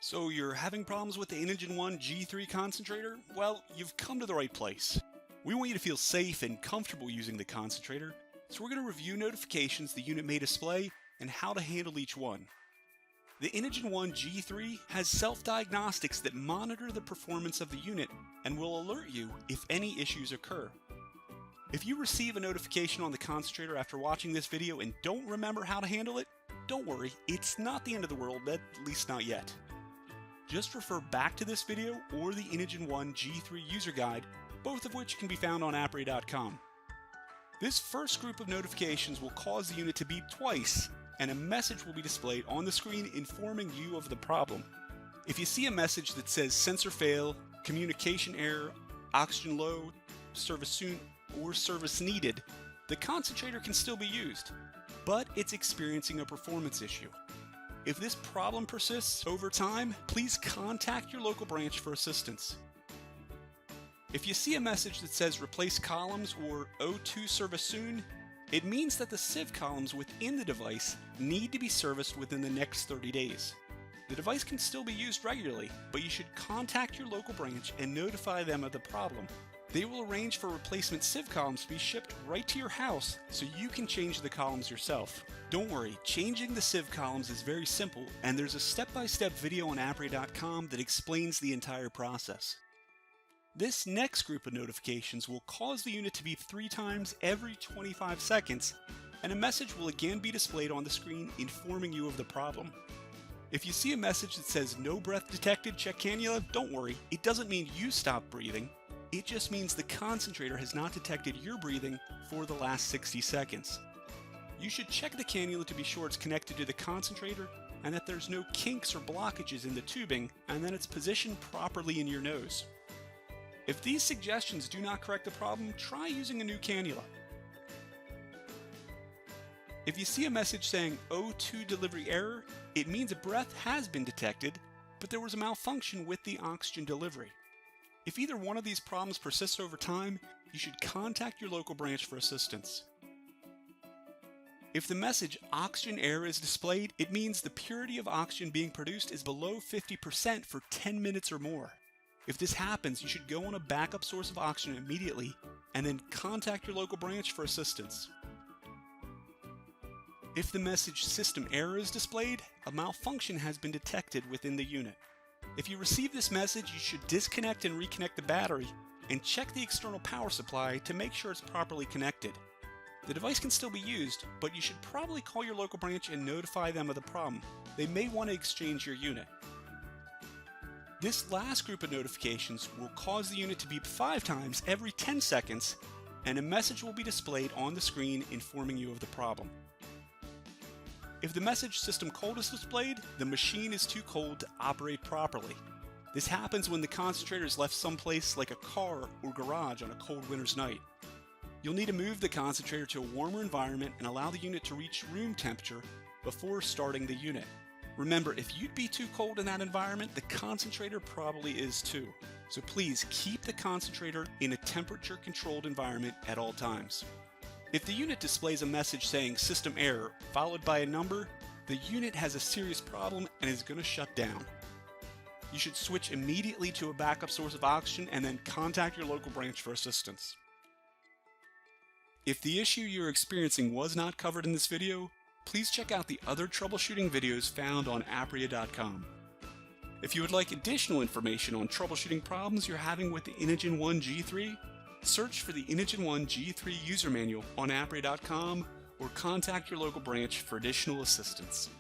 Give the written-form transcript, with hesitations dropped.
So you're having problems with the Inogen 1 G3 concentrator? Well, you've come to the right place. We want you to feel safe and comfortable using the concentrator, so we're going to review notifications the unit may display and how to handle each one. The Inogen 1 G3 has self-diagnostics that monitor the performance of the unit and will alert you if any issues occur. If you receive a notification on the concentrator after watching this video and don't remember how to handle it, don't worry, it's not the end of the world, at least not yet. Just refer back to this video or the Inogen 1 G3 user guide, both of which can be found on Appria.com. This first group of notifications will cause the unit to beep twice, and a message will be displayed on the screen informing you of the problem. If you see a message that says sensor fail, communication error, oxygen low, service soon, or service needed, the concentrator can still be used, but it's experiencing a performance issue. If this problem persists over time, please contact your local branch for assistance. If you see a message that says replace columns or O2 service soon, it means that the sieve columns within the device need to be serviced within the next 30 days. The device can still be used regularly, but you should contact your local branch and notify them of the problem. They will arrange for replacement sieve columns to be shipped right to your house so you can change the columns yourself. Don't worry, changing the sieve columns is very simple, and there's a step-by-step video on Appria.com that explains the entire process. This next group of notifications will cause the unit to beep 3 times every 25 seconds, and a message will again be displayed on the screen informing you of the problem. If you see a message that says no breath detected, check cannula, don't worry, it doesn't mean you stopped breathing. It just means the concentrator has not detected your breathing for the last 60 seconds. You should check the cannula to be sure it's connected to the concentrator and that there's no kinks or blockages in the tubing and that it's positioned properly in your nose. If these suggestions do not correct the problem, try using a new cannula. If you see a message saying O2 delivery error, it means a breath has been detected, but there was a malfunction with the oxygen delivery. If either one of these problems persists over time, you should contact your local branch for assistance. If the message oxygen error is displayed, it means the purity of oxygen being produced is below 50% for 10 minutes or more. If this happens, you should go on a backup source of oxygen immediately and then contact your local branch for assistance. If the message system error is displayed, a malfunction has been detected within the unit. If you receive this message, you should disconnect and reconnect the battery and check the external power supply to make sure it's properly connected. The device can still be used, but you should probably call your local branch and notify them of the problem. They may want to exchange your unit. This last group of notifications will cause the unit to beep 5 times every 10 seconds, and a message will be displayed on the screen informing you of the problem. If the message system cold is displayed, the machine is too cold to operate properly. This happens when the concentrator is left someplace like a car or garage on a cold winter's night. You'll need to move the concentrator to a warmer environment and allow the unit to reach room temperature before starting the unit. Remember, if you'd be too cold in that environment, the concentrator probably is too. So please keep the concentrator in a temperature-controlled environment at all times. If the unit displays a message saying system error followed by a number, the unit has a serious problem and is going to shut down. You should switch immediately to a backup source of oxygen and then contact your local branch for assistance. If the issue you're experiencing was not covered in this video, please check out the other troubleshooting videos found on Appria.com. If you would like additional information on troubleshooting problems you're having with the Inogen 1 G3, search for the Inogen 1 G3 user manual on Appria.com or contact your local branch for additional assistance.